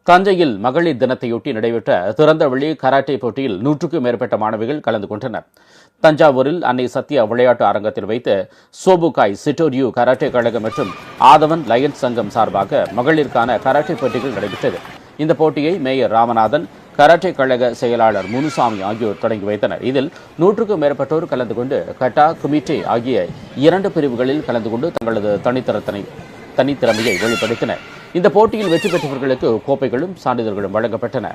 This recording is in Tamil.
தஞ்சையில் மகளிர் தினத்தையொட்டி நடைபெற்ற திறந்தவெளி கராட்டே போட்டியில் 100க்கும் மேற்பட்ட மாணவிகள் கலந்து கொண்டனர். தஞ்சாவூரில் அன்னை சத்யா விளையாட்டு அரங்கத்தில் வைத்து சோபுகாய் சிட்டோரியூ கராட்டே கழகம் மற்றும் ஆதவன் லயன்ஸ் சங்கம் சார்பாக மகளிருக்கான கராட்டே போட்டிகள் நடைபெற்றது. இந்த போட்டியை மேயர் ராமநாதன், கராட்டே கழக செயலாளர் முனுசாமி ஆகியோர் தொடங்கி வைத்தனர். இதில் 100க்கும் மேற்பட்டோர் கலந்து கொண்டு கட்டா, குமிட்டே ஆகிய 2 பிரிவுகளில் கலந்து கொண்டு தங்களது தனித்திறமையை வெளிப்படுத்தினர். இந்த போட்டியில் வெற்றி பெற்றவர்களுக்கு கோப்பைகளும் சான்றிதழ்களும் வழங்கப்பட்டன.